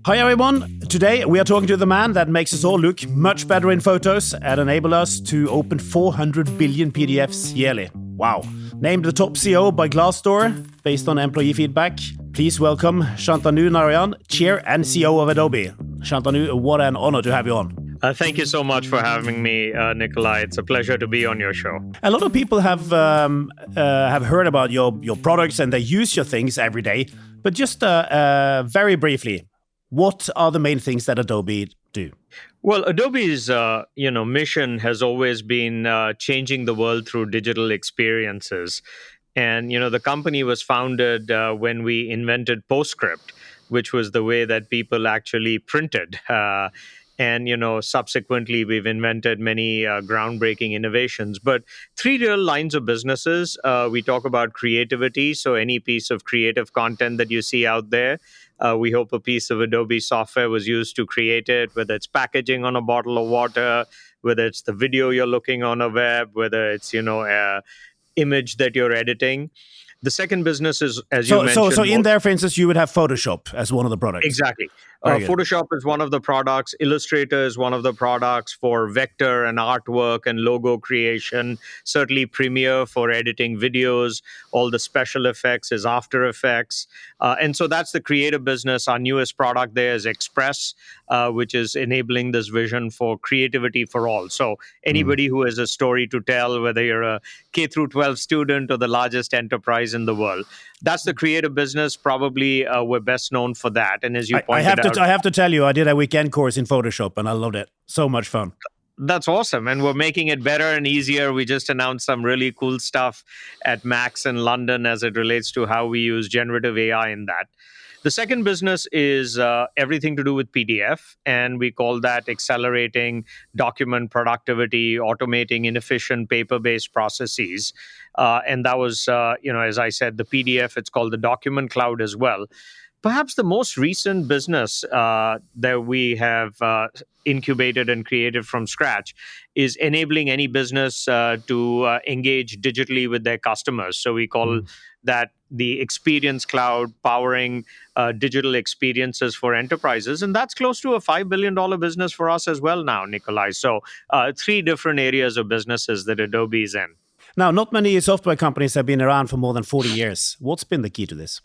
Hi everyone, today we are talking to the man that makes us all look much better in photos and enable us to open 400 billion PDFs yearly. Wow. Named the top CEO by Glassdoor based on employee feedback. Please welcome Shantanu Narayen, Chair and CEO of Adobe. Shantanu, what an honor to have you on. Thank you so much for having me, Nicolai. It's a pleasure to be on your show. A lot of people have heard about your products and they use your things every day. But just very briefly, what are the main things that Adobe do? Well, Adobe's mission has always been changing the world through digital experiences. And, the company was founded when we invented PostScript, which was the way that people actually printed. And, subsequently, we've invented many groundbreaking innovations. But three real lines of businesses. We talk about creativity. So any piece of creative content that you see out there, we hope a piece of Adobe software was used to create it, whether it's packaging on a bottle of water, whether it's the video you're looking on a web, whether it's, a image that you're editing. The second business is, as you mentioned... So in there, for instance, you would have Photoshop as one of the products. Exactly. Photoshop is one of the products. Illustrator is one of the products for vector and artwork and logo creation. Certainly Premiere for editing videos. All the special effects is After Effects. And so that's the creative business. Our newest product there is Express, which is enabling this vision for creativity for all. So anybody who has a story to tell, whether you're a K through 12 student or the largest enterprise in the world, that's the creative business. Probably we're best known for that. And as you pointed out, I have to tell you, I did a weekend course in Photoshop and I loved it. So much fun. That's awesome. And we're making it better and easier. We just announced some really cool stuff at Max in London as it relates to how we use generative AI in that. The second business is everything to do with PDF, and we call that accelerating document productivity, automating inefficient paper-based processes. And that was, as I said, the PDF, it's called the Document Cloud as well. Perhaps the most recent business that we have incubated and created from scratch is enabling any business to engage digitally with their customers. So we call that the Experience Cloud, powering digital experiences for enterprises. And that's close to a $5 billion business for us as well now, Nicolai. So three different areas of businesses that Adobe is in. Now, not many software companies have been around for more than 40 years. What's been the key to this?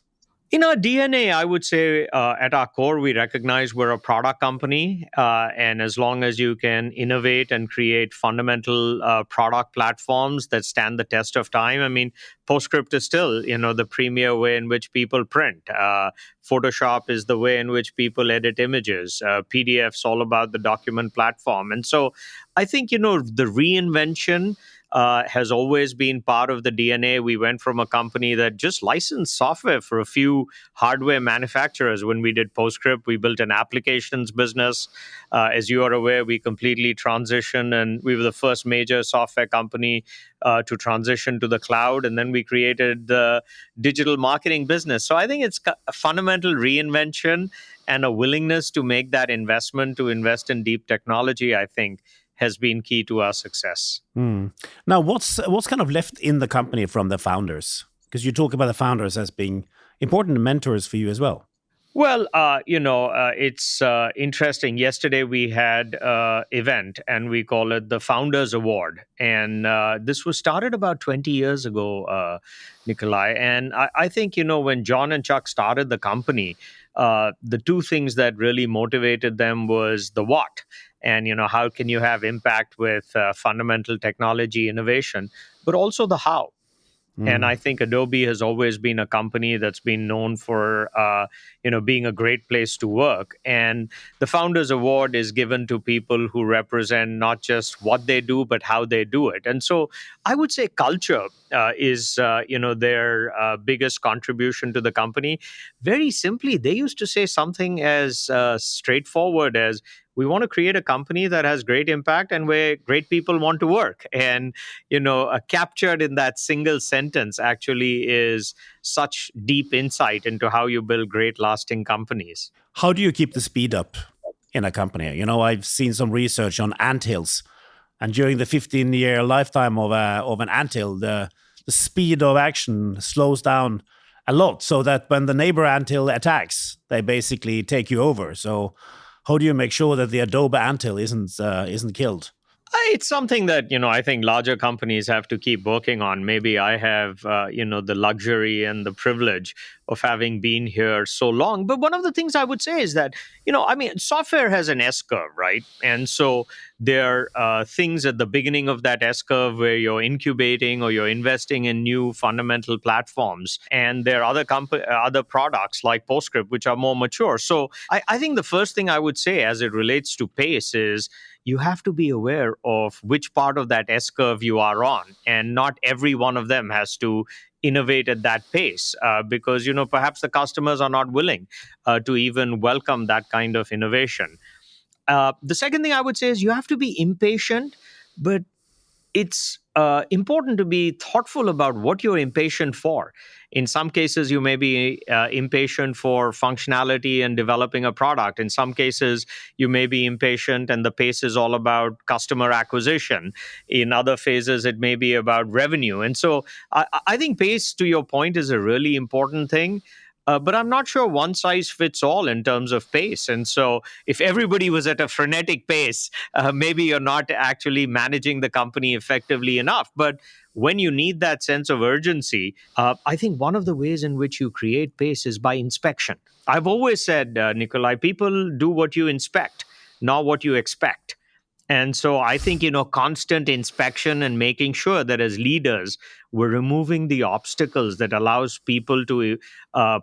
In our DNA, I would say at our core, we recognize we're a product company. And as long as you can innovate and create fundamental product platforms that stand the test of time, I mean, PostScript is still, the premier way in which people print. Photoshop is the way in which people edit images. PDF's all about the document platform. And so I think, the reinvention has always been part of the DNA. We went from a company that just licensed software for a few hardware manufacturers. When we did PostScript, we built an applications business. As you are aware, we completely transitioned, and we were the first major software company to transition to the cloud. And then we created the digital marketing business. So I think it's a fundamental reinvention and a willingness to make that investment, to invest in deep technology, I think, has been key to our success. Now, what's kind of left in the company from the founders? Because you talk about the founders as being important mentors for you as well. Well, it's interesting. Yesterday we had an event, and we call it the Founders Award. And this was started about 20 years ago, Nicolai. And I think, when John and Chuck started the company, the two things that really motivated them was the what. And, how can you have impact with fundamental technology innovation, but also the how. And I think Adobe has always been a company that's been known for, being a great place to work. And the Founders Award is given to people who represent not just what they do, but how they do it. And so I would say culture is, their biggest contribution to the company. Very simply, they used to say something as straightforward as, we want to create a company that has great impact and where great people want to work. And, captured in that single sentence actually is such deep insight into how you build great lasting companies. How do you keep the speed up in a company? I've seen some research on anthills, and during the 15-year lifetime of an anthill, the speed of action slows down a lot, so that when the neighbor anthill attacks, they basically take you over. So how do you make sure that the Adobe anthill isn't killed? It's something that, I think larger companies have to keep working on. Maybe I have, the luxury and the privilege of having been here so long. But one of the things I would say is that, software has an S curve, right? And so there are things at the beginning of that S curve where you're incubating or you're investing in new fundamental platforms. And there are other products like PostScript, which are more mature. So I think the first thing I would say as it relates to pace is, you have to be aware of which part of that S curve you are on. And not every one of them has to innovate at that pace, because, perhaps the customers are not willing to even welcome that kind of innovation. The second thing I would say is you have to be impatient, but it's important to be thoughtful about what you're impatient for. In some cases, you may be impatient for functionality and developing a product. In some cases, you may be impatient and the pace is all about customer acquisition. In other phases, it may be about revenue. And so I think pace, to your point, is a really important thing. But I'm not sure one size fits all in terms of pace. And so if everybody was at a frenetic pace, maybe you're not actually managing the company effectively enough. But when you need that sense of urgency, I think one of the ways in which you create pace is by inspection. I've always said, Nicolai, people do what you inspect, not what you expect. And so I think, constant inspection and making sure that as leaders, we're removing the obstacles that allows people to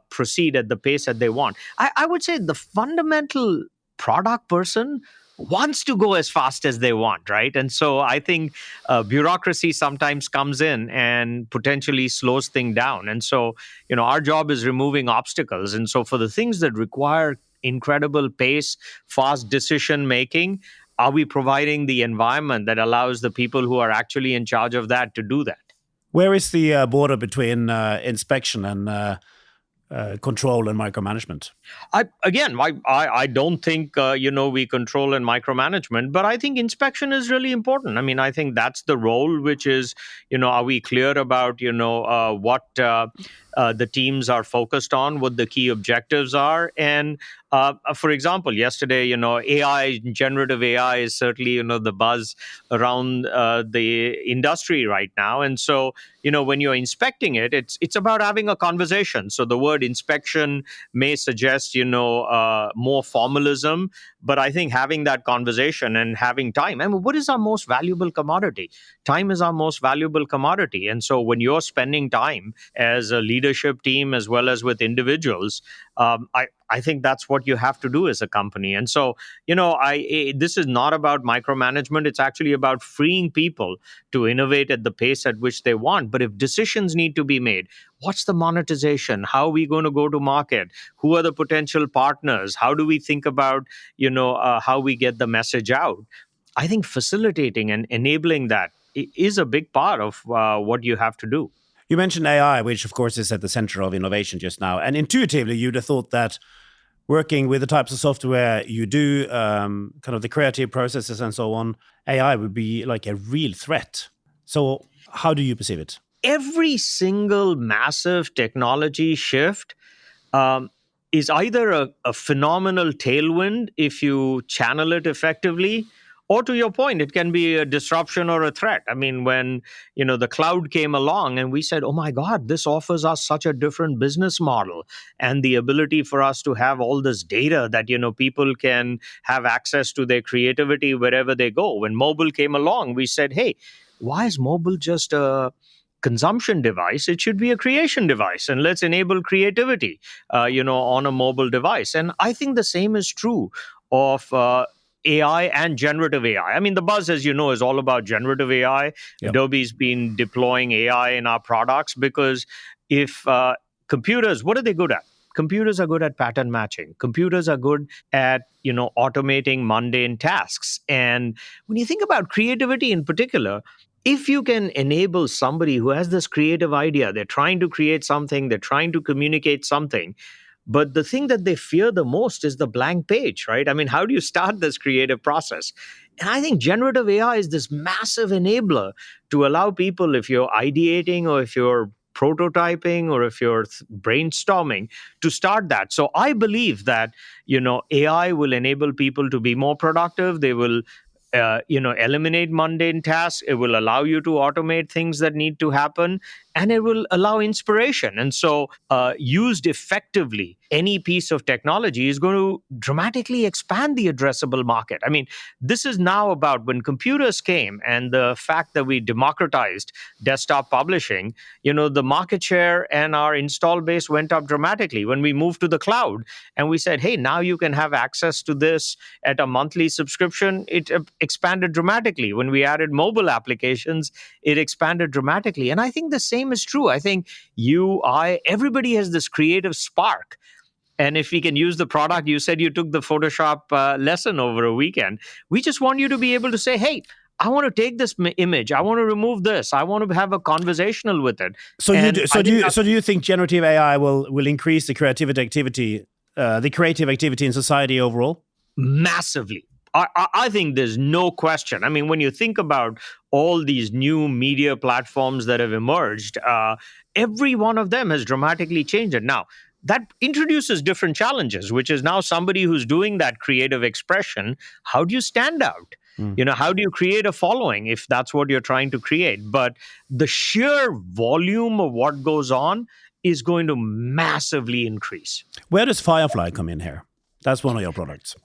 proceed at the pace that they want. I would say the fundamental product person wants to go as fast as they want, right? And so I think bureaucracy sometimes comes in and potentially slows things down. And so, our job is removing obstacles. And so for the things that require incredible pace, fast decision making, are we providing the environment that allows the people who are actually in charge of that to do that? Where is the border between inspection and control and micromanagement? I don't think we control and micromanagement, but I think inspection is really important. I mean, I think that's the role, which is, are we clear about what the teams are focused on, what the key objectives are, and for example, yesterday, AI, generative AI is certainly, the buzz around the industry right now. And so, when you're inspecting it, it's about having a conversation. So the word inspection may suggest, more formalism, but I think having that conversation and having time. I mean, what is our most valuable commodity? Time is our most valuable commodity. And so when you're spending time as a leadership team as well as with individuals, I think that's what you have to do as a company. And so, this is not about micromanagement. It's actually about freeing people to innovate at the pace at which they want. But if decisions need to be made, what's the monetization? How are we going to go to market? Who are the potential partners? How do we think about, how we get the message out? I think facilitating and enabling that is a big part of what you have to do. You mentioned AI, which of course is at the center of innovation just now. And intuitively, you'd have thought that working with the types of software you do, kind of the creative processes and so on, AI would be like a real threat. So how do you perceive it? Every single massive technology shift is either a phenomenal tailwind if you channel it effectively, or to your point, it can be a disruption or a threat. I mean, when the cloud came along and we said, oh my God, this offers us such a different business model and the ability for us to have all this data that people can have access to their creativity wherever they go. When mobile came along, we said, hey, why is mobile just a consumption device? It should be a creation device, and let's enable creativity on a mobile device. And I think the same is true of AI and generative AI. I mean, the buzz, as you know, is all about generative AI. Yep. Adobe's been deploying AI in our products because if computers, what are they good at? Computers are good at pattern matching. Computers are good at, automating mundane tasks. And when you think about creativity in particular, if you can enable somebody who has this creative idea, they're trying to create something, they're trying to communicate something, but the thing that they fear the most is the blank page, right? I mean, how do you start this creative process? And I think generative AI is this massive enabler to allow people, if you're ideating or if you're prototyping or if you're brainstorming, to start that. So I believe that, AI will enable people to be more productive. They will eliminate mundane tasks. It will allow you to automate things that need to happen, and it will allow inspiration. And so, used effectively, any piece of technology is going to dramatically expand the addressable market. I mean, this is now about when computers came and the fact that we democratized desktop publishing, the market share and our install base went up dramatically. When we moved to the cloud and we said, hey, now you can have access to this at a monthly subscription, it expanded dramatically. When we added mobile applications, it expanded dramatically. And I think the same is true. I think everybody has this creative spark. And if we can use the product, you said you took the Photoshop lesson over a weekend. We just want you to be able to say, hey, I want to take this image. I want to remove this. I want to have a conversational with it. So do you think generative AI will increase the creative activity in society overall? Massively. I think there's no question. I mean, when you think about all these new media platforms that have emerged, every one of them has dramatically changed it. Now, that introduces different challenges, which is now somebody who's doing that creative expression, how do you stand out? How do you create a following if that's what you're trying to create? But the sheer volume of what goes on is going to massively increase. Where does Firefly come in here? That's one of your products.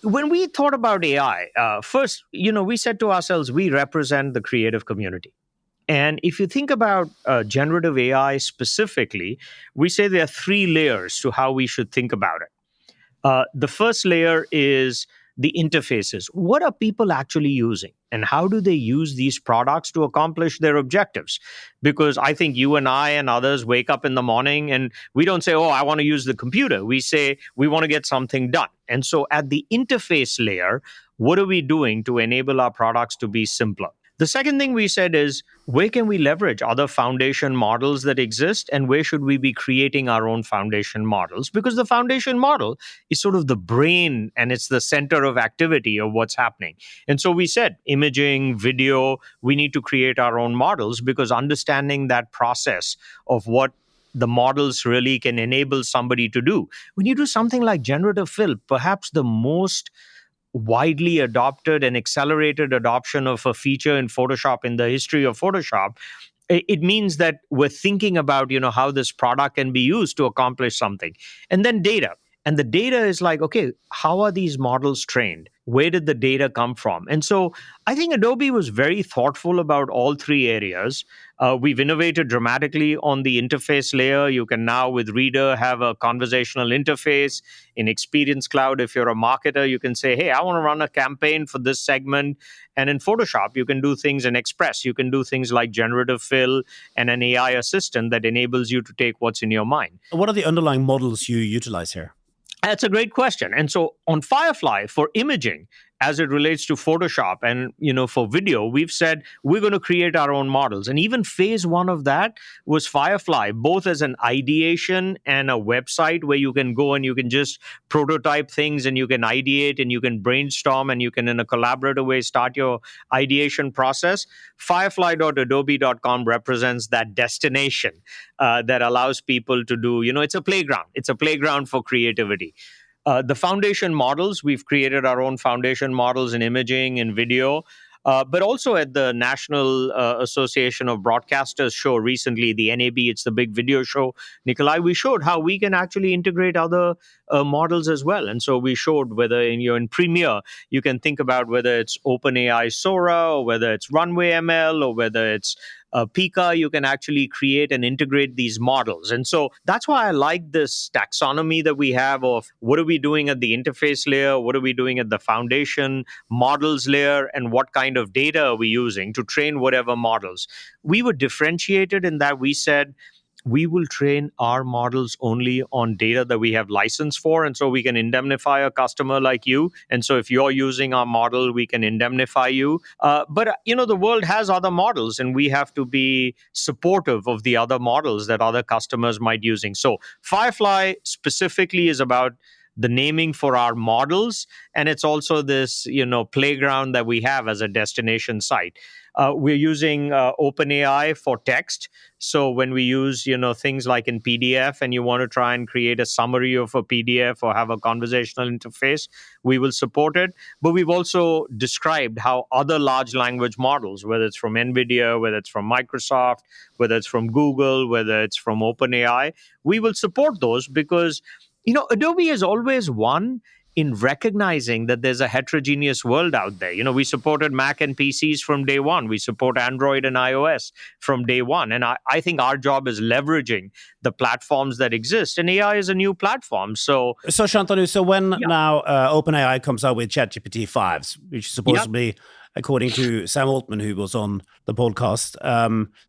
When we thought about AI, first, we said to ourselves, we represent the creative community. And if you think about generative AI specifically, we say there are 3 layers to how we should think about it. The first layer is the interfaces. What are people actually using? And how do they use these products to accomplish their objectives? Because I think you and I and others wake up in the morning and we don't say, oh, I want to use the computer. We say, we want to get something done. And so at the interface layer, what are we doing to enable our products to be simpler? The second thing we said is, where can we leverage other foundation models that exist, and where should we be creating our own foundation models? Because the foundation model is sort of the brain and it's the center of activity of what's happening. And so we said, imaging, video, we need to create our own models, because understanding that process of what the models really can enable somebody to do. When you do something like generative fill, perhaps the most widely adopted and accelerated adoption of a feature in Photoshop in the history of Photoshop, it means that we're thinking about, how this product can be used to accomplish something. And then data. And the data is like, okay, how are these models trained? Where did the data come from? And so I think Adobe was very thoughtful about all 3 areas. We've innovated dramatically on the interface layer. You can now, with Reader, have a conversational interface. In Experience Cloud, if you're a marketer, you can say, hey, I want to run a campaign for this segment. And in Photoshop, you can do things in Express. You can do things like generative fill and an AI assistant that enables you to take what's in your mind. What are the underlying models you utilize here? That's a great question. And so on Firefly, for imaging, as it relates to Photoshop and, for video, we've said we're going to create our own models. And even phase 1 of that was Firefly, both as an ideation and a website where you can go and you can just prototype things and you can ideate and you can brainstorm and you can, in a collaborative way, start your ideation process. Firefly.adobe.com represents that destination that allows people to do, it's a playground. It's a playground for creativity. The foundation models, we've created our own foundation models in imaging and video, but also at the National Association of Broadcasters show recently, the NAB, it's the big video show, Nicolai, we showed how we can actually integrate other models as well. And so we showed whether in Premiere, you can think about whether it's OpenAI Sora or whether it's Runway ML or whether it's Pika, you can actually create and integrate these models. And so that's why I like this taxonomy that we have of what are we doing at the interface layer, what are we doing at the foundation models layer, and what kind of data are we using to train whatever models. We were differentiated in that we said, we will train our models only on data that we have license for. And so we can indemnify a customer like you. And so if you're using our model, we can indemnify you. But the world has other models and we have to be supportive of the other models that other customers might using. So Firefly specifically is about the naming for our models. And it's also this, playground that we have as a destination site. We're using OpenAI for text. So when we use, things like in PDF, and you want to try and create a summary of a PDF or have a conversational interface, we will support it. But we've also described how other large language models, whether it's from NVIDIA, whether it's from Microsoft, whether it's from Google, whether it's from OpenAI, we will support those because, Adobe has always won in recognizing that there's a heterogeneous world out there. We supported Mac and PCs from day one. We support Android and iOS from day one. And I think our job is leveraging the platforms that exist. And AI is a new platform. So Shantanu, when now OpenAI comes out with ChatGPT 5s, which supposedly, according to Sam Altman, who was on the podcast,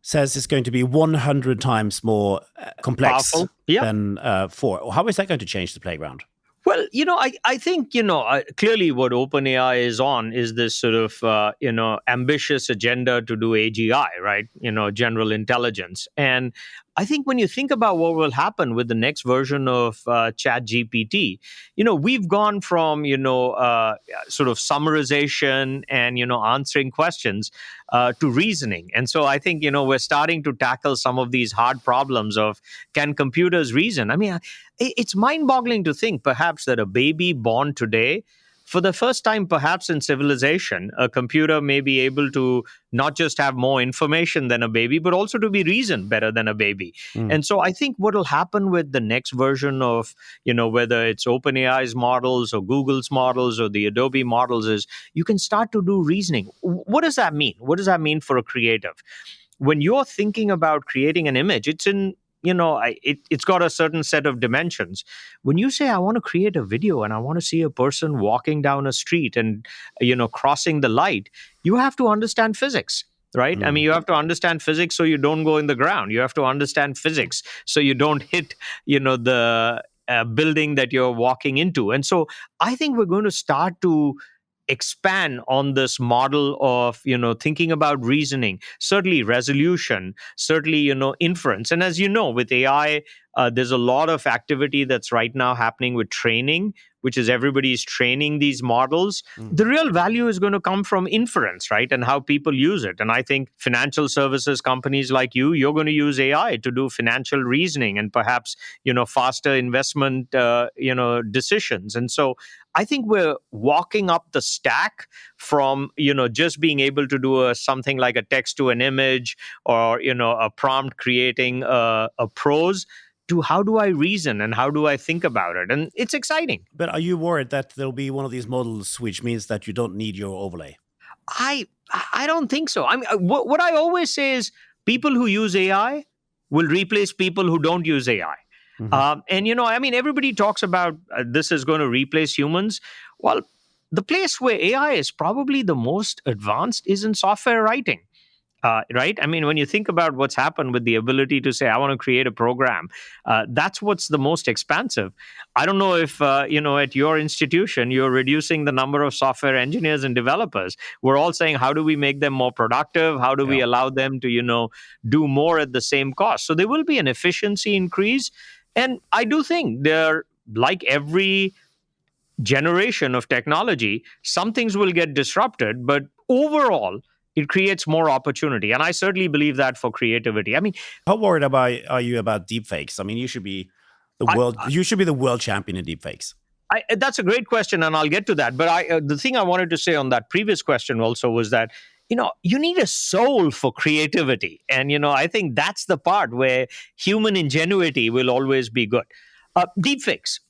says it's going to be 100 times more complex than 4. How is that going to change the playground? Well, I think, clearly what OpenAI is on is this sort of, ambitious agenda to do AGI, right? General intelligence. And I think when you think about what will happen with the next version of ChatGPT, we've gone from, sort of summarization and, answering questions to reasoning. And so I think, we're starting to tackle some of these hard problems of, can computers reason? I mean, it's mind-boggling to think perhaps that a baby born today, for the first time perhaps in civilization, a computer may be able to not just have more information than a baby, but also to be reasoned better than a baby. And so I think what will happen with the next version of, whether it's OpenAI's models or Google's models or the Adobe models, is you can start to do reasoning. What does that mean? What does that mean for a creative? When you're thinking about creating an image, it's in it's got a certain set of dimensions. When you say, I want to create a video and I want to see a person walking down a street and, crossing the light, you have to understand physics, right? I mean, you have to understand physics so you don't go in the ground. You have to understand physics so you don't hit, the building that you're walking into. And so I think we're going to start to expand on this model of thinking about reasoning, certainly resolution, certainly inference. And as you know, with AI, there's a lot of activity that's right now happening with training, which is everybody's training these models. The real value is going to come from inference, right? And how people use it. And I think financial services companies like you're going to use AI to do financial reasoning and perhaps, faster investment, decisions. And so I think we're walking up the stack from, just being able to do something like a text to an image or, a prompt creating a prose, to how do I reason and how do I think about it? And it's exciting. But are you worried that there'll be one of these models which means that you don't need your overlay? I don't think so. I mean, what I always say is people who use AI will replace people who don't use AI. And, everybody talks about this is going to replace humans. Well, the place where AI is probably the most advanced is in software writing. Right? I mean, when you think about what's happened with the ability to say, I want to create a program, that's what's the most expansive. I don't know if, at your institution, you're reducing the number of software engineers and developers. We're all saying, how do we make them more productive? How do we allow them to, do more at the same cost? So there will be an efficiency increase. And I do think they're like every generation of technology, some things will get disrupted, but overall, it creates more opportunity. And I certainly believe that for creativity. I mean, how worried are you about deepfakes? I mean, you should be the world champion in deepfakes. That's a great question, and I'll get to that. But the thing I wanted to say on that previous question also was that, you need a soul for creativity. And, I think that's the part where human ingenuity will always be good. Deepfakes.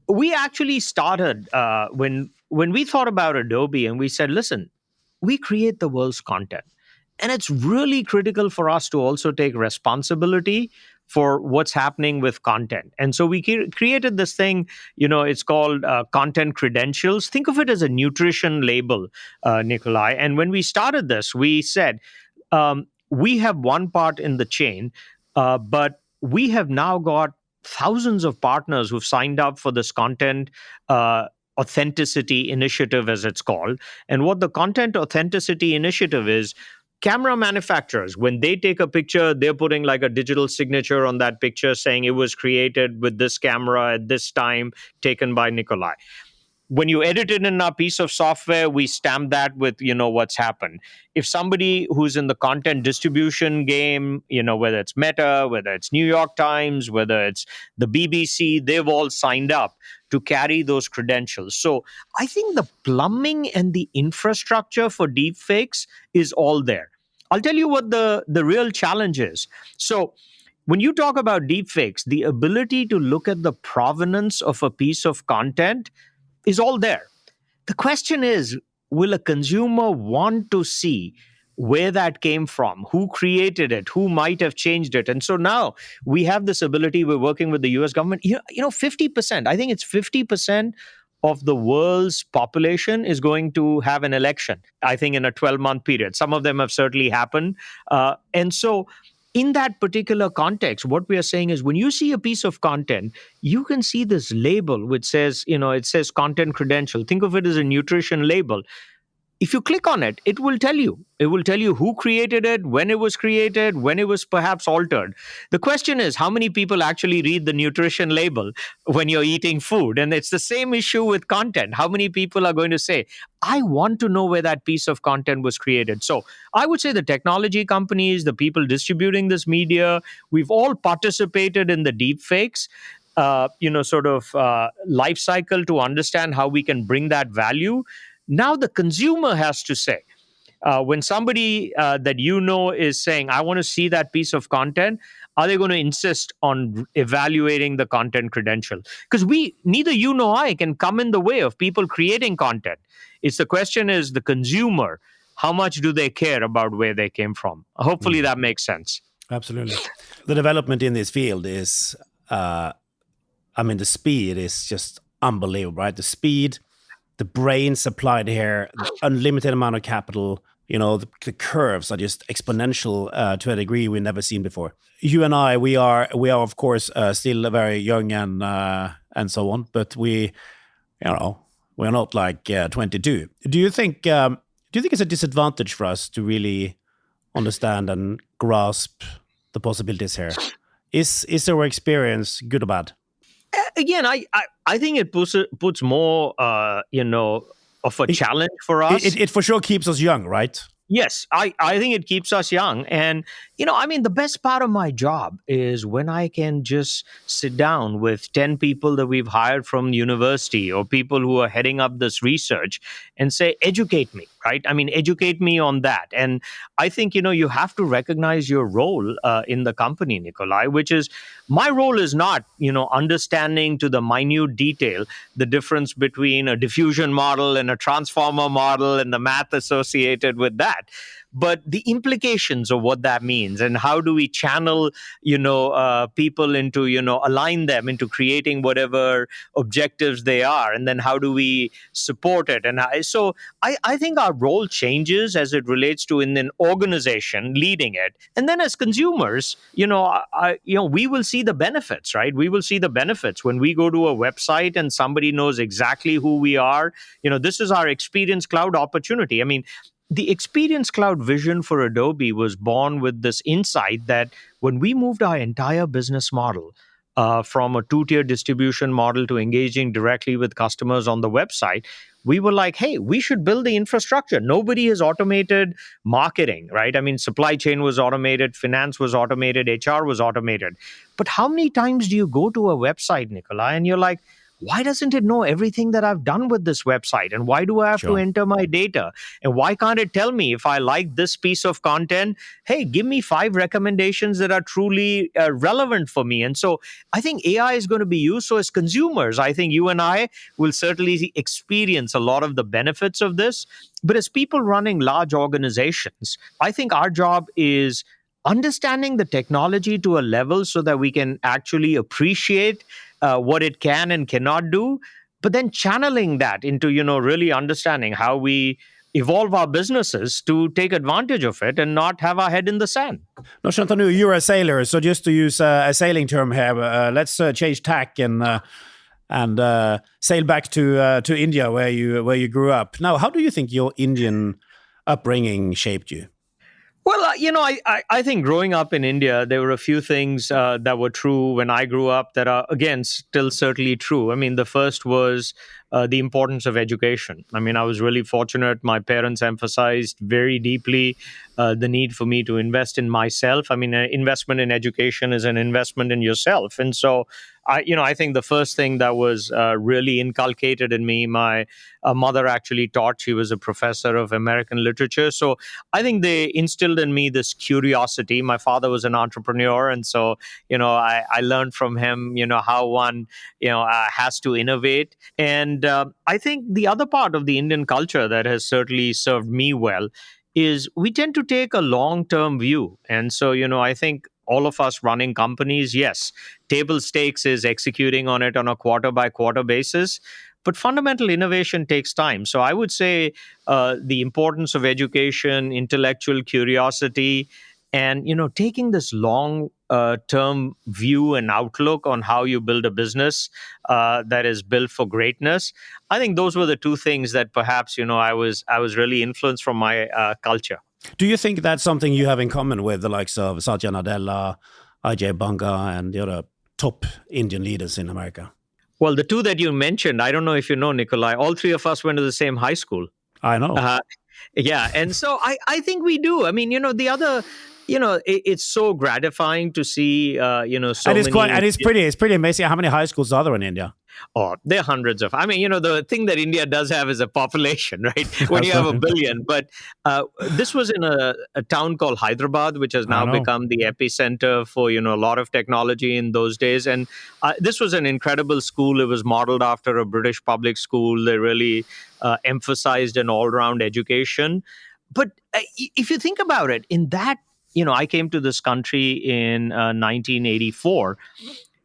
We actually started when we thought about Adobe and we said, listen, we create the world's content. And it's really critical for us to also take responsibility for what's happening with content. And so we created this thing, it's called content credentials. Think of it as a nutrition label, Nicolai. And when we started this, we said, we have one part in the chain, but we have now got thousands of partners who've signed up for this content authenticity initiative, as it's called. And what the content authenticity initiative is, camera manufacturers, when they take a picture, they're putting like a digital signature on that picture saying it was created with this camera at this time, taken by Nicolai. when you edit it in our piece of software, we stamp that with, what's happened. If somebody who's in the content distribution game, whether it's Meta, whether it's New York Times, whether it's the BBC, they've all signed up to carry those credentials. So I think the plumbing and the infrastructure for deepfakes is all there. I'll tell you what the real challenge is. So when you talk about deepfakes, the ability to look at the provenance of a piece of content is all there. The question is, will a consumer want to see where that came from, who created it, who might have changed it? And so now we have this ability. We're working with the US government. 50%, I think it's 50% of the world's population is going to have an election, I think, in a 12-month period. Some of them have certainly happened. And so in that particular context, what we are saying is when you see a piece of content, you can see this label which says, it says content credential. Think of it as a nutrition label. If you click on it, it will tell you. It will tell you who created it, when it was created, when it was perhaps altered. The question is, how many people actually read the nutrition label when you're eating food? And it's the same issue with content. How many people are going to say, I want to know where that piece of content was created? So I would say the technology companies, the people distributing this media, we've all participated in the deep fakes. Life cycle to understand how we can bring that value. Now the consumer has to say, when somebody that is saying, I want to see that piece of content, are they going to insist on evaluating the content credential? Because neither you nor I can come in the way of people creating content. It's the question is the consumer, how much do they care about where they came from? Hopefully that makes sense. Absolutely. The development in this field is, the speed is just unbelievable, right? The speed, the brains applied here, the unlimited amount of capital, the curves are just exponential to a degree we've never seen before. You and I, we are of course still very young and so on, but we're not like 22. Do you think it's a disadvantage for us to really understand and grasp the possibilities here? Is our experience good or bad? Again, I think it puts more of a challenge for us. It for sure keeps us young, right? Yes, I think it keeps us young. And, the best part of my job is when I can just sit down with 10 people that we've hired from university or people who are heading up this research and say, educate me, right? Educate me on that. And I think, you have to recognize your role in the company, Nicolai, which is my role is not, understanding to the minute detail the difference between a diffusion model and a transformer model and the math associated with that. But the implications of what that means and how do we channel, people into, align them into creating whatever objectives they are, and then how do we support it? And so I think our role changes as it relates to in an organization leading it, and then as consumers, we will see the benefits, right? We will see the benefits when we go to a website and somebody knows exactly who we are. This is our Experience Cloud opportunity. The Experience Cloud vision for Adobe was born with this insight that when we moved our entire business model from a two-tier distribution model to engaging directly with customers on the website, we were like, hey, we should build the infrastructure. Nobody has automated marketing, right? Supply chain was automated, finance was automated, HR was automated. But how many times do you go to a website, Nicolai, and you're like, why doesn't it know everything that I've done with this website? And why do I have to enter my data? And why can't it tell me if I like this piece of content? Hey, give me 5 recommendations that are truly relevant for me. And so I think AI is going to be used. So as consumers, I think you and I will certainly experience a lot of the benefits of this. But as people running large organizations, I think our job is understanding the technology to a level so that we can actually appreciate what it can and cannot do, but then channeling that into, really understanding how we evolve our businesses to take advantage of it and not have our head in the sand. No, Shantanu, you're a sailor, so just to use a sailing term here, let's change tack and sail back to India, where you grew up. Now, how do you think your Indian upbringing shaped you? Well, I think growing up in India, there were a few things that were true when I grew up that are, again, still certainly true. I mean, the first was the importance of education. I mean, I was really fortunate. My parents emphasized very deeply the need for me to invest in myself. I mean, an investment in education is an investment in yourself. And so, I think the first thing that was really inculcated in me, my mother actually taught. She was a professor of American literature. So I think they instilled in me this curiosity. My father was an entrepreneur, and so I learned from him, how one has to innovate. And I think the other part of the Indian culture that has certainly served me well is we tend to take a long-term view, and so I think all of us running companies, yes, table stakes is executing on it on a quarter by quarter basis. But fundamental innovation takes time. So I would say the importance of education, intellectual curiosity, and taking this long term view and outlook on how you build a business that is built for greatness. I think those were the two things that perhaps I was really influenced from my culture. Do you think that's something you have in common with the likes of Satya Nadella, Ajay Banga, and the other top Indian leaders in America? Well, the two that you mentioned, I don't know if you know, Nikolai, all three of us went to the same high school. I know. Yeah. And so I think we do. I mean, the other, it's so gratifying to see, so And it's many. it's pretty amazing how many high schools are there in India. Oh, there are hundreds of. I mean, the thing that India does have is a population, right? When you have a billion. But this was in a town called Hyderabad, which has I now know. become the epicenter for a lot of technology in those days. And this was an incredible school. It was modeled after a British public school. They really emphasized an all-round education. But if you think about it, in that, I came to this country in 1984.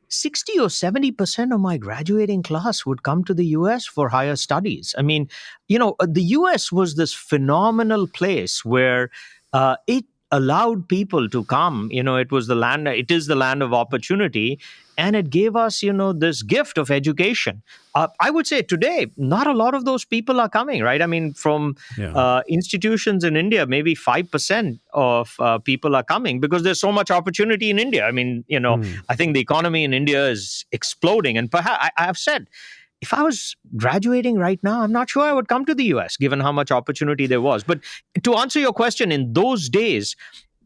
60 or 70% of my graduating class would come to the US for higher studies. I mean, the US was this phenomenal place where it allowed people to come. It is the land of opportunity. And it gave us, this gift of education. I would say today, not a lot of those people are coming, right? I mean, from institutions in India, maybe 5% of people are coming because there's so much opportunity in India. I mean, I think the economy in India is exploding. And perhaps I have said, if I was graduating right now, I'm not sure I would come to the US, given how much opportunity there was. But to answer your question, in those days,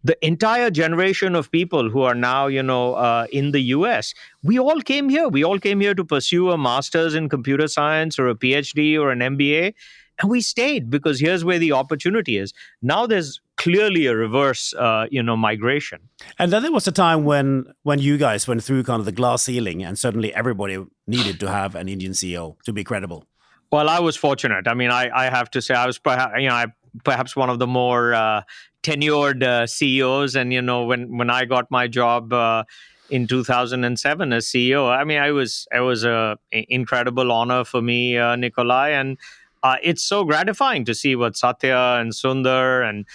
the entire generation of people who are now, in the US, we all came here. We all came here to pursue a master's in computer science or a PhD or an MBA. And we stayed because here's where the opportunity is. Now there's clearly a reverse, migration. And then there was a time when you guys went through kind of the glass ceiling, and suddenly everybody needed to have an Indian CEO to be credible. Well, I was fortunate. I mean, I have to say, I was perhaps one of the more tenured CEOs. And when I got my job in 2007 as CEO, I mean, it was a incredible honor for me, Nicolai, and it's so gratifying to see what Satya and Sundar and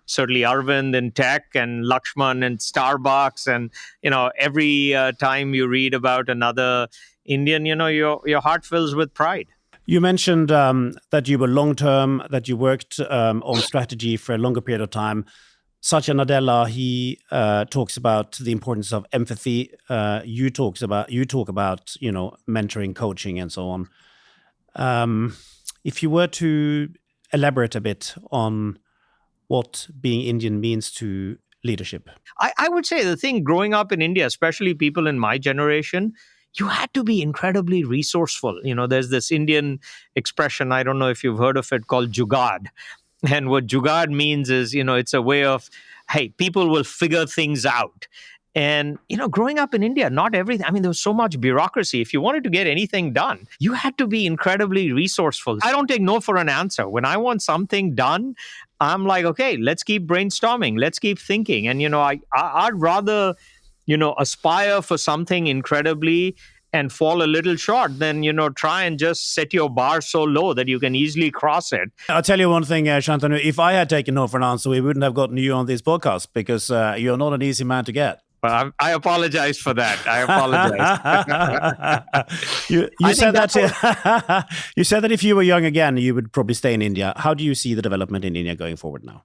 certainly Arvind in tech and Lakshman in Starbucks, and every time you read about another Indian, your heart fills with pride. You mentioned that you were long-term, that you worked on strategy for a longer period of time. Satya Nadella, he talks about the importance of empathy. You talk about mentoring, coaching, and so on. If you were to elaborate a bit on what being Indian means to leadership, I would say the thing growing up in India, especially people in my generation, you had to be incredibly resourceful. There's this Indian expression, I don't know if you've heard of it, called jugaad. And what jugaad means is, it's a way of, hey, people will figure things out. And, growing up in India, not everything, I mean, there was so much bureaucracy. If you wanted to get anything done, you had to be incredibly resourceful. I don't take no for an answer. When I want something done, I'm like, okay, let's keep brainstorming. Let's keep thinking. And, I'd rather aspire for something incredibly and fall a little short than, try and just set your bar so low that you can easily cross it. I'll tell you one thing, Shantanu, if I had taken no for an answer, we wouldn't have gotten you on this podcast because you're not an easy man to get. Well, I apologize for that. I apologize. You said that you said that if you were young again, you would probably stay in India. How do you see the development in India going forward now?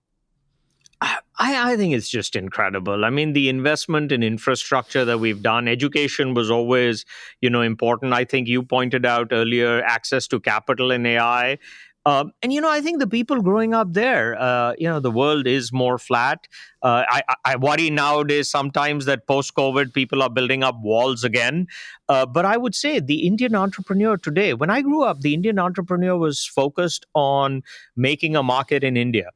I think it's just incredible. I mean, the investment in infrastructure that we've done, education was always, important. I think you pointed out earlier access to capital in AI. And I think the people growing up there, the world is more flat. I worry nowadays sometimes that post COVID, people are building up walls again. But I would say the Indian entrepreneur today, when I grew up, the Indian entrepreneur was focused on making a market in India.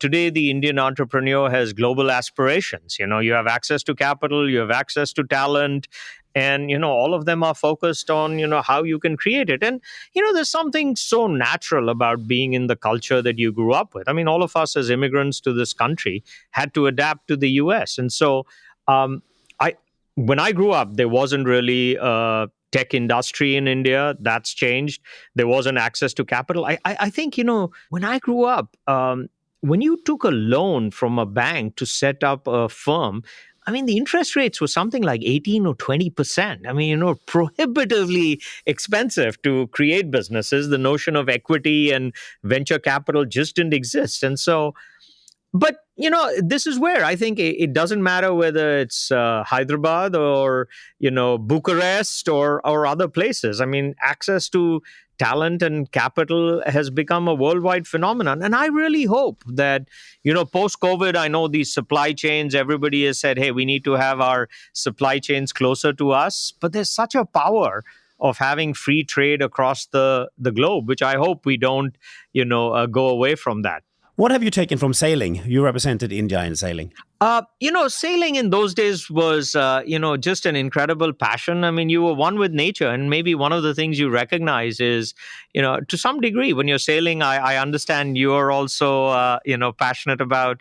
Today, the Indian entrepreneur has global aspirations. You have access to capital, you have access to talent, and all of them are focused on how you can create it. And there's something so natural about being in the culture that you grew up with. I mean, all of us as immigrants to this country had to adapt to the US. And so I when I grew up, there wasn't really a tech industry in India. That's changed. There wasn't access to capital. I think when I grew up, when you took a loan from a bank to set up a firm, I mean, the interest rates were something like 18 or 20%. I mean, prohibitively expensive to create businesses. The notion of equity and venture capital just didn't exist. And so, but this is where I think it doesn't matter whether it's Hyderabad or Bucharest or other places. I mean, access to talent and capital has become a worldwide phenomenon, and I really hope that post COVID, I know these supply chains, everybody has said, hey, we need to have our supply chains closer to us, but there's such a power of having free trade across the globe, which I hope we don't go away from that. What have you taken from sailing? You represented India in sailing. Sailing in those days was, just an incredible passion. I mean, you were one with nature. And maybe one of the things you recognize is, to some degree, when you're sailing, I understand you're also, passionate about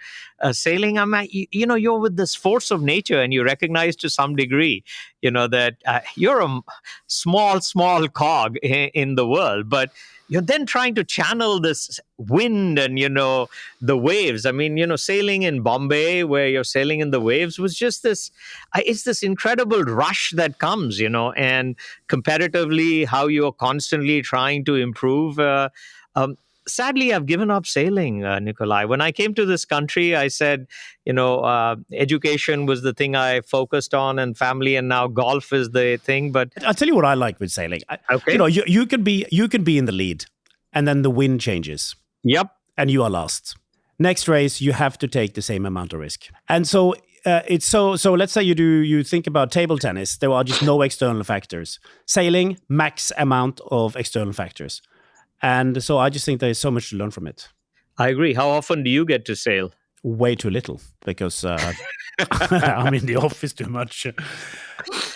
sailing. I mean, you're with this force of nature and you recognize to some degree, that you're a small cog in the world. But you're then trying to channel this wind and, the waves. I mean, sailing in Bombay, where you're sailing in the waves, was just it's this incredible rush that comes, and competitively, how you're constantly trying to improve. Sadly, I've given up sailing, Nicolai. When I came to this country, I said, education was the thing I focused on, and family, and now golf is the thing. But I'll tell you what I like with sailing. Okay. You could be in the lead, and then the wind changes. Yep. And you are lost. Next race, you have to take the same amount of risk. And so it's so. Let's say you think about table tennis. There are just no external factors. Sailing, max amount of external factors. And so I just think there is so much to learn from it. I agree. How often do you get to sail? Way too little, because I'm in the office too much.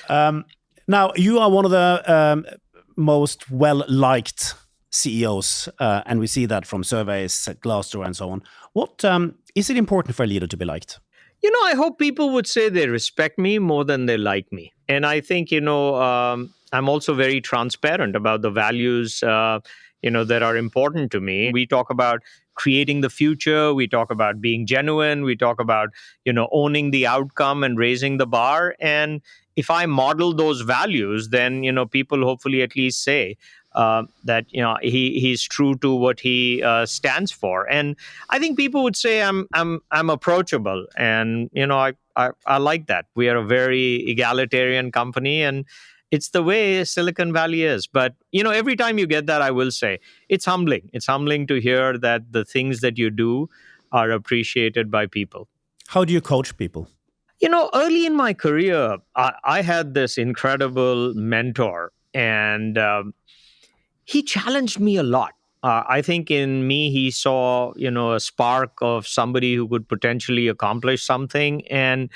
Now, you are one of the most well-liked CEOs, and we see that from surveys, Glassdoor, and so on. What is it important for a leader to be liked? I hope people would say they respect me more than they like me. And I think, I'm also very transparent about the values that are important to me. We talk about creating the future. We talk about being genuine. We talk about, owning the outcome and raising the bar. And if I model those values, then, people hopefully at least say that, he's true to what he stands for. And I think people would say I'm approachable. And, I like that. We are a very egalitarian company, and it's the way Silicon Valley is. But, every time you get that, I will say it's humbling. It's humbling to hear that the things that you do are appreciated by people. How do you coach people? Early in my career, I had this incredible mentor, and he challenged me a lot. I think in me, he saw, a spark of somebody who could potentially accomplish something. And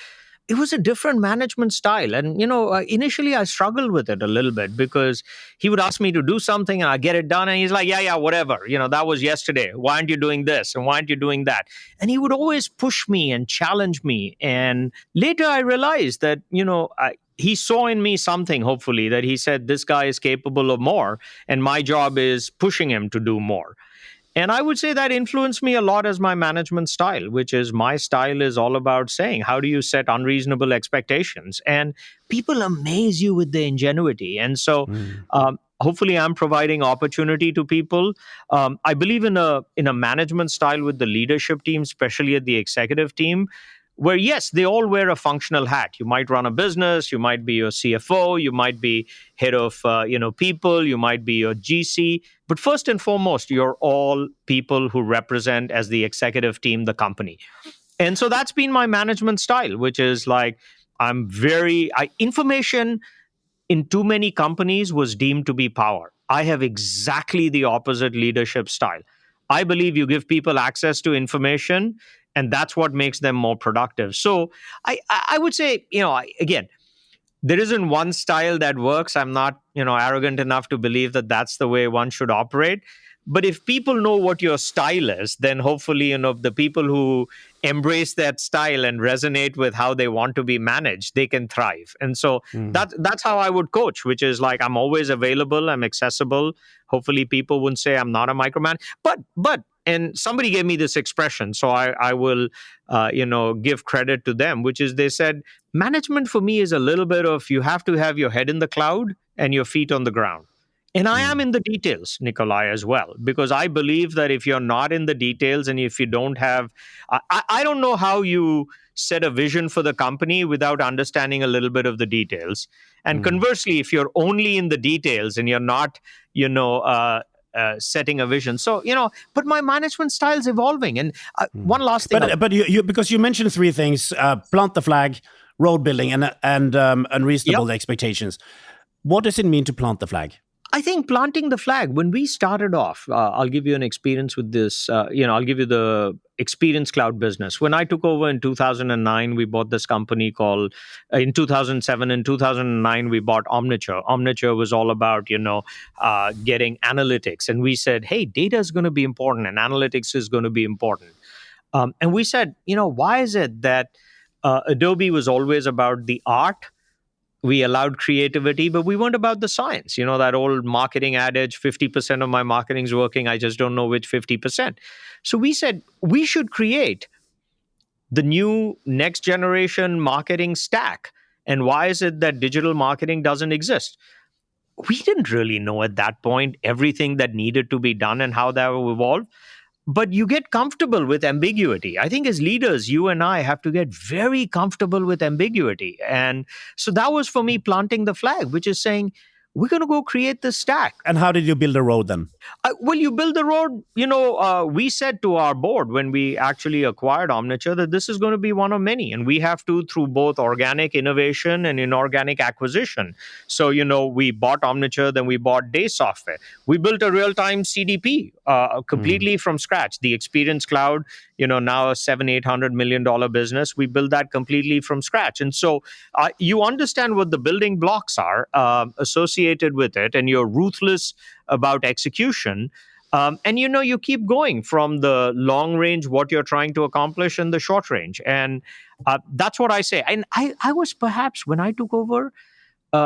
it was a different management style. And, initially I struggled with it a little bit, because he would ask me to do something and I get it done. And he's like, yeah, whatever. That was yesterday. Why aren't you doing this? And why aren't you doing that? And he would always push me and challenge me. And later I realized that, he saw in me something, hopefully, that he said, this guy is capable of more. And my job is pushing him to do more. And I would say that influenced me a lot as my management style, which is my style is all about saying, how do you set unreasonable expectations? And people amaze you with their ingenuity. And so hopefully I'm providing opportunity to people. I believe in a management style with the leadership team, especially at the executive team, where yes, they all wear a functional hat. You might run a business, you might be your CFO, you might be head of people, you might be your GC, but first and foremost, you're all people who represent as the executive team the company. And so that's been my management style, which is like information in too many companies was deemed to be power. I have exactly the opposite leadership style. I believe you give people access to information, and that's what makes them more productive. So I would say, again, there isn't one style that works. I'm not, arrogant enough to believe that that's the way one should operate. But if people know what your style is, then hopefully, the people who embrace that style and resonate with how they want to be managed, they can thrive. And so that's how I would coach, which is like I'm always available, I'm accessible. Hopefully, people wouldn't say I'm not a microman. But and somebody gave me this expression, so I will, give credit to them, which is they said management for me is a little bit of you have to have your head in the cloud and your feet on the ground. And I am in the details, Nicolai, as well, because I believe that if you're not in the details and if you don't have, I don't know how you set a vision for the company without understanding a little bit of the details. And conversely, if you're only in the details and you're not, setting a vision. So, but my management style is evolving. And one last thing. But you because you mentioned three things: plant the flag, road building, and unreasonable expectations. What does it mean to plant the flag? I think planting the flag, when we started off, I'll give you an experience with this. I'll give you the experience cloud business. When I took over in 2009, we bought this company called, in 2007, in 2009, we bought Omniture. Omniture was all about, getting analytics. And we said, hey, data is going to be important and analytics is going to be important. And we said, why is it that Adobe was always about the art? We allowed creativity, but we weren't about the science. That old marketing adage, 50% of my marketing is working. I just don't know which 50%. So we said we should create the new next generation marketing stack. And why is it that digital marketing doesn't exist? We didn't really know at that point everything that needed to be done and how that will evolve. But you get comfortable with ambiguity. I think as leaders, you and I have to get very comfortable with ambiguity. And so that was for me planting the flag, which is saying, we're going to go create this stack. And how did you build a road then? Well, you build the road, we said to our board when we actually acquired Omniture that this is going to be one of many. And we have to, through both organic innovation and inorganic acquisition. So, we bought Omniture, then we bought Day Software. We built a real-time CDP completely from scratch. The Experience Cloud, now a $700-800 million business. We built that completely from scratch. And so you understand what the building blocks are associated with it, and you're ruthless about execution. And you keep going from the long range, what you're trying to accomplish, and the short range. And that's what I say. And I was perhaps, when I took over,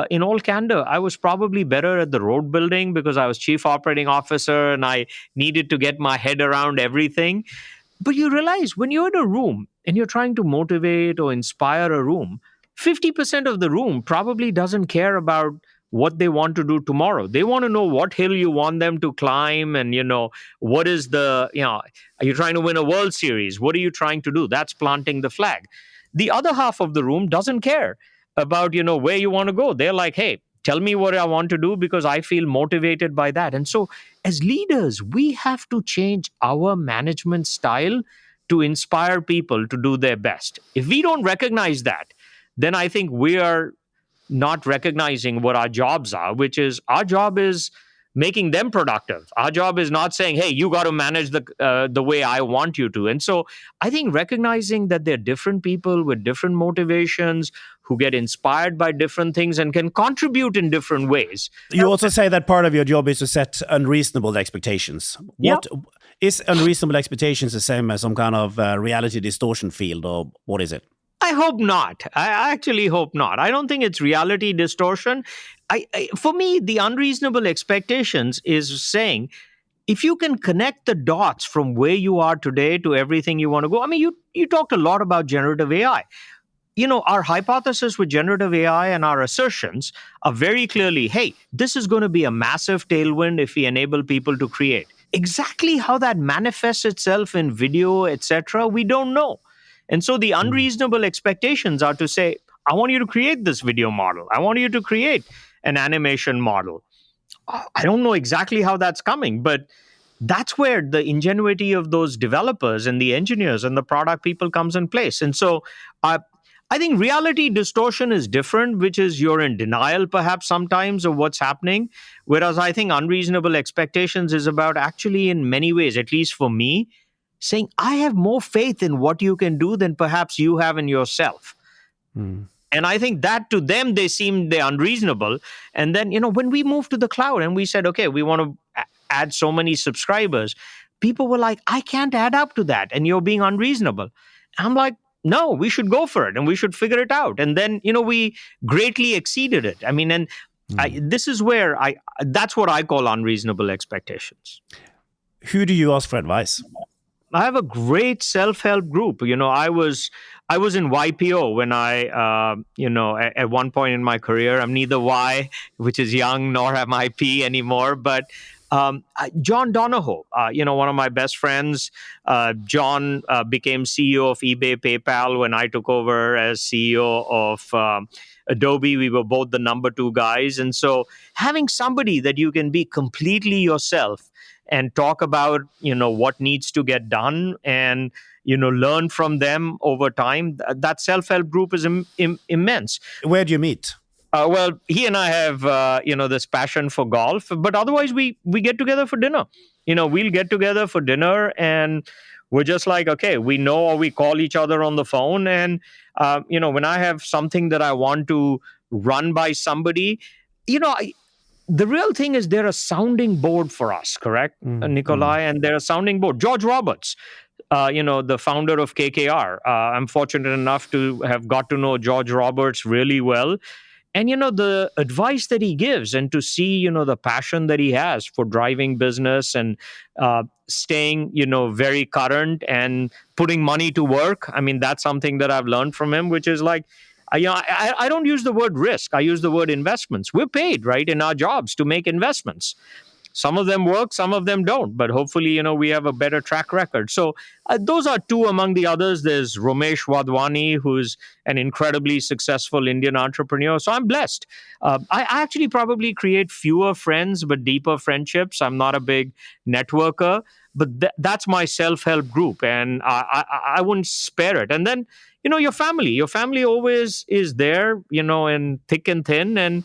in all candor, I was probably better at the road building because I was chief operating officer and I needed to get my head around everything. But you realize when you're in a room and you're trying to motivate or inspire a room, 50% of the room probably doesn't care about what they want to do tomorrow. They want to know what hill you want them to climb and, what is the, are you trying to win a World Series? What are you trying to do? That's planting the flag. The other half of the room doesn't care about, where you want to go. They're like, hey, tell me what I want to do because I feel motivated by that. And so as leaders, we have to change our management style to inspire people to do their best. If we don't recognize that, then I think we are not recognizing what our jobs are, which is our job is making them productive. Our job is not saying, hey, you got to manage the way I want you to. And so I think recognizing that there are different people with different motivations who get inspired by different things and can contribute in different ways. You also say that part of your job is to set unreasonable expectations. What is unreasonable expectations the same as some kind of reality distortion field, or what is it? I hope not. I actually hope not. I don't think it's reality distortion. For me, the unreasonable expectations is saying, if you can connect the dots from where you are today to everything you want to go. I mean, you talked a lot about generative AI. our hypothesis with generative AI and our assertions are very clearly, hey, this is going to be a massive tailwind if we enable people to create. Exactly how that manifests itself in video, etc., we don't know. And so the unreasonable expectations are to say, I want you to create this video model. I want you to create an animation model. I don't know exactly how that's coming, but that's where the ingenuity of those developers and the engineers and the product people comes in place. And so I think reality distortion is different, which is you're in denial perhaps sometimes of what's happening. Whereas I think unreasonable expectations is about actually, in many ways, at least for me, saying, I have more faith in what you can do than perhaps you have in yourself. And I think that to them, they're unreasonable. And then, when we moved to the cloud and we said, okay, we want to add so many subscribers, people were like, I can't add up to that. And you're being unreasonable. I'm like, no, we should go for it and we should figure it out. And then, we greatly exceeded it. I mean, and this is where that's what I call unreasonable expectations. Who do you ask for advice? I have a great self-help group. I was in YPO when at one point in my career. I'm neither Y, which is young, nor am I P anymore. But John Donahoe, one of my best friends, John became CEO of eBay, PayPal when I took over as CEO of Adobe. We were both the number 2 guys. And so having somebody that you can be completely yourself and talk about, what needs to get done and, learn from them over time, that self-help group is immense. Where do you meet? Well, he and I have, this passion for golf, but otherwise we get together for dinner. We'll get together for dinner and we're just like, okay, we know, or we call each other on the phone. And, when I have something that I want to run by somebody, the real thing is they're a sounding board for us, correct, Nicolai? And they're a sounding board. George Roberts, the founder of KKR. I'm fortunate enough to have got to know George Roberts really well. And, the advice that he gives and to see, the passion that he has for driving business and staying, very current and putting money to work. I mean, that's something that I've learned from him, which is like, I don't use the word risk. I use the word investments. We're paid, right, in our jobs to make investments. Some of them work, some of them don't. But hopefully, we have a better track record. So those are two among the others. There's Romesh Wadhwani, who's an incredibly successful Indian entrepreneur. So I'm blessed. I actually probably create fewer friends, but deeper friendships. I'm not a big networker, but that's my self-help group. And I wouldn't spare it. And then, your family always is there, in thick and thin. And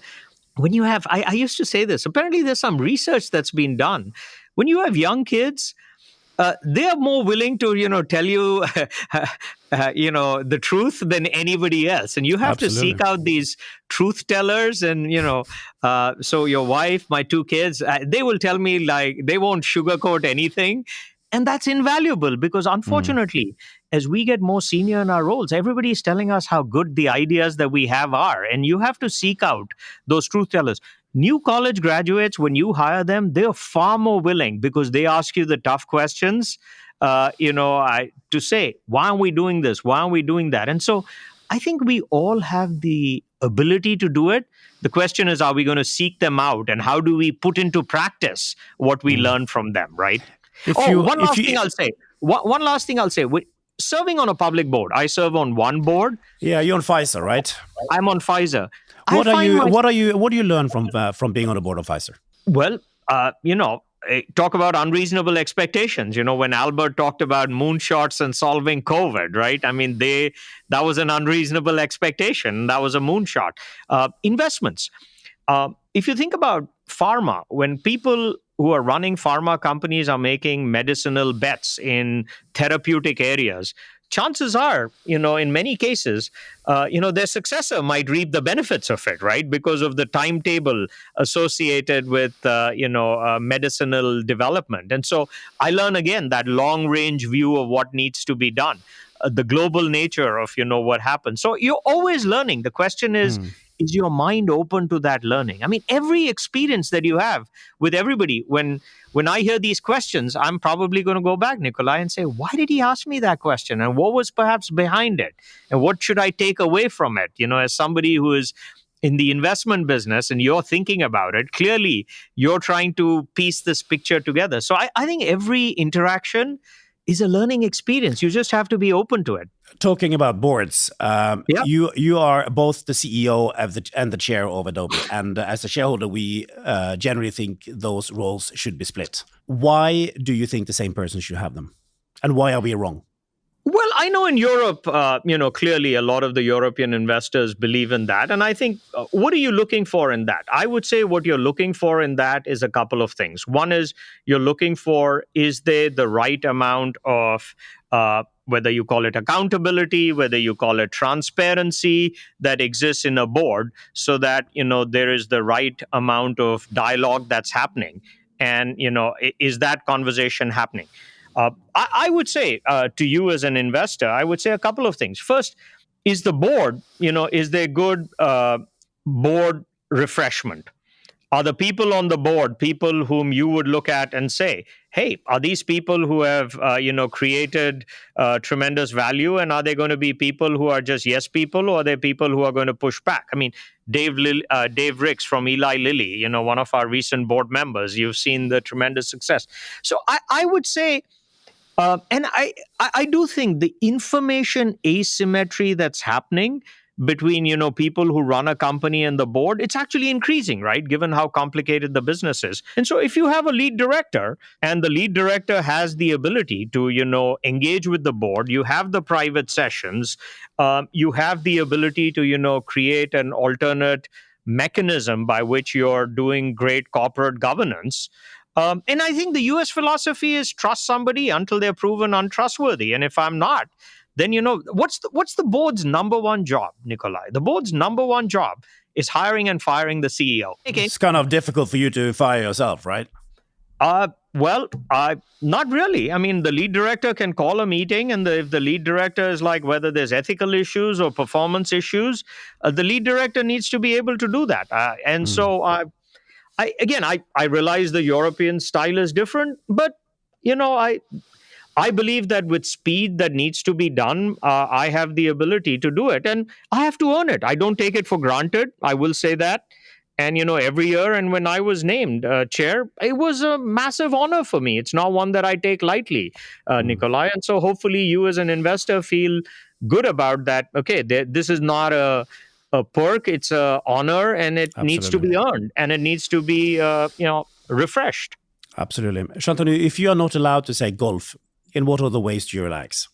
when you have, I used to say this, apparently there's some research that's been done. When you have young kids, they are more willing to, tell you, the truth than anybody else. And you have Absolutely. to seek out these truth tellers. And, so your wife, my 2 kids, they will tell me like they won't sugarcoat anything. And that's invaluable because unfortunately, as we get more senior in our roles, everybody is telling us how good the ideas that we have are. And you have to seek out those truth tellers. New college graduates, when you hire them, they're far more willing because they ask you the tough questions, to say, why are we doing this? Why are we doing that? And so I think we all have the ability to do it. The question is, are we going to seek them out? And how do we put into practice what we learn from them, right? One last thing I'll say. Serving on a public board. I serve on one board. Yeah, you're on Pfizer, right? I'm on Pfizer. What do you learn from being on the board of Pfizer? Well, talk about unreasonable expectations. When Albert talked about moonshots and solving COVID, right? I mean, that was an unreasonable expectation. That was a moonshot. Investments. If you think about pharma, when people who are running pharma companies are making medicinal bets in therapeutic areas, chances are, in many cases, their successor might reap the benefits of it, right? Because of the timetable associated with, medicinal development. And so I learn, again, that long-range view of what needs to be done, the global nature of, what happens. So you're always learning. The question is, is your mind open to that learning? I mean, every experience that you have with everybody, when I hear these questions, I'm probably going to go back, Nicolai, and say, why did he ask me that question? And what was perhaps behind it? And what should I take away from it? As somebody who is in the investment business and you're thinking about it, clearly you're trying to piece this picture together. So I think every interaction is a learning experience. You just have to be open to it. Talking about boards, Yeah. you are both the CEO and the chair of Adobe. And as a shareholder, we generally think those roles should be split. Why do you think the same person should have them? And why are we wrong? Well, I know in Europe, clearly a lot of the European investors believe in that. And I think, what are you looking for in that? I would say what you're looking for in that is a couple of things. One is you're looking for, is there the right amount of, whether you call it accountability, whether you call it transparency that exists in a board so that, there is the right amount of dialogue that's happening. And, is that conversation happening? I would say to you as an investor, I would say a couple of things. First, is the board, is there good board refreshment? Are the people on the board people whom you would look at and say, hey, are these people who have, created tremendous value? And are they going to be people who are just yes people, or are they people who are going to push back? I mean, Dave Ricks from Eli Lilly, one of our recent board members, you've seen the tremendous success. So I would say, and I do think the information asymmetry that's happening between people who run a company and the board, it's actually increasing, right, given how complicated the business is. And so if you have a lead director and the lead director has the ability to engage with the board, you have the private sessions, you have the ability to create an alternate mechanism by which you're doing great corporate governance. And I think the US philosophy is trust somebody until they're proven untrustworthy. And if I'm not, then, what's the board's number one job, Nicolai? The board's number one job is hiring and firing the CEO. Okay. It's kind of difficult for you to fire yourself, right? Well, not really. I mean, the lead director can call a meeting, and if the lead director is like, whether there's ethical issues or performance issues, the lead director needs to be able to do that. So I realize the European style is different, but I believe that with speed that needs to be done, I have the ability to do it, and I have to earn it. I don't take it for granted. I will say that. And every year, and when I was named chair, it was a massive honor for me. It's not one that I take lightly, Nicolai. And so hopefully you as an investor feel good about that. Okay, this is not a perk, it's an honor, and it needs to be earned, and it needs to be refreshed. Absolutely. Shantanu, if you are not allowed to say golf, in what other ways do you relax?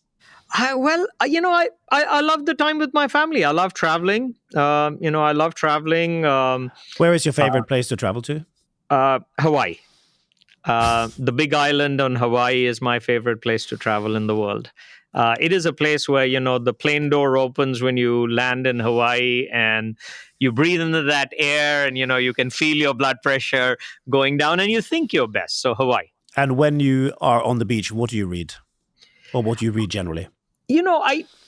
I love the time with my family. I love traveling. I love traveling. Where is your favorite place to travel to? Hawaii. The big island on Hawaii is my favorite place to travel in the world. It is a place where, the plane door opens when you land in Hawaii, and you breathe into that air, and, you can feel your blood pressure going down, and you think you're best. So Hawaii. And when you are on the beach, what do you read? Or what do you read generally?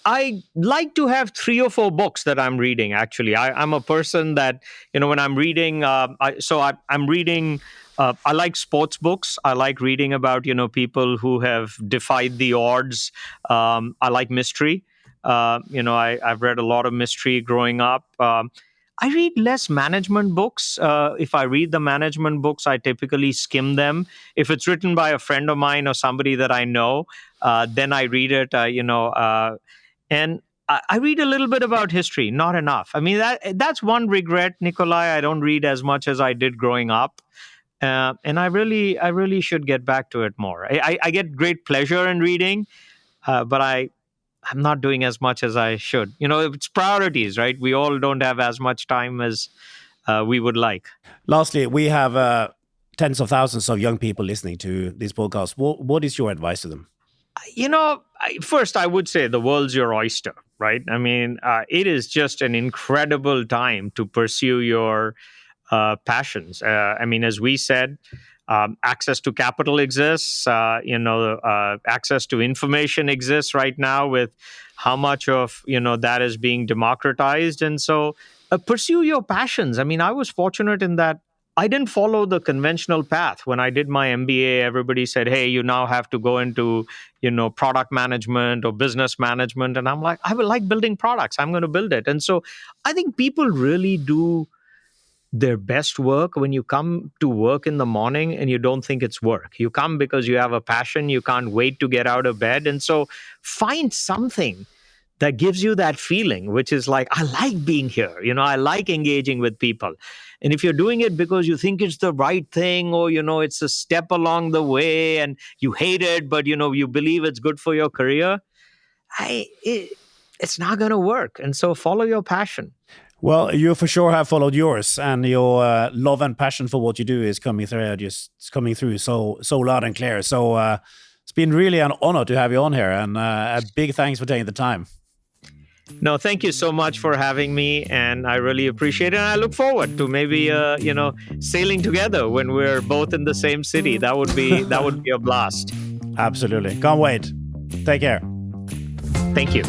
I like to have 3 or 4 books that I'm reading, actually. I'm a person that, when I'm reading, I'm reading, I like sports books. I like reading about, people who have defied the odds. I like mystery. I've read a lot of mystery growing up. I read less management books. If I read the management books, I typically skim them. If it's written by a friend of mine or somebody that I know, then I read it, and I read a little bit about history, not enough. I mean, that's one regret, Nicolai. I don't read as much as I did growing up. And I really should get back to it more. I get great pleasure in reading, but I'm not doing as much as I should. It's priorities, right? We all don't have as much time as we would like. Lastly, we have tens of thousands of young people listening to this podcast. What is your advice to them? First, I would say the world's your oyster, right? I mean, it is just an incredible time to pursue your passions. As we said, access to capital exists. Access to information exists right now with how much of that is being democratized, and so pursue your passions. I mean, I was fortunate in that I didn't follow the conventional path. When I did my MBA, everybody said, "Hey, you now have to go into, product management or business management." And I'm like, I would like building products. I'm going to build it. And so I think people really do their best work when you come to work in the morning and you don't think it's work. You come because you have a passion. You can't wait to get out of bed. And so find something that gives you that feeling, which is like, I like being here. I like engaging with people. And if you're doing it because you think it's the right thing, or, it's a step along the way and you hate it, but, you believe it's good for your career, it's not going to work. And so follow your passion. Well, you for sure have followed yours, and your love and passion for what you do is coming through so loud and clear. So it's been really an honor to have you on here, and a big thanks for taking the time. No, thank you so much for having me, and I really appreciate it. And I look forward to maybe sailing together when we're both in the same city. That would be a blast. Absolutely, can't wait. Take care. Thank you.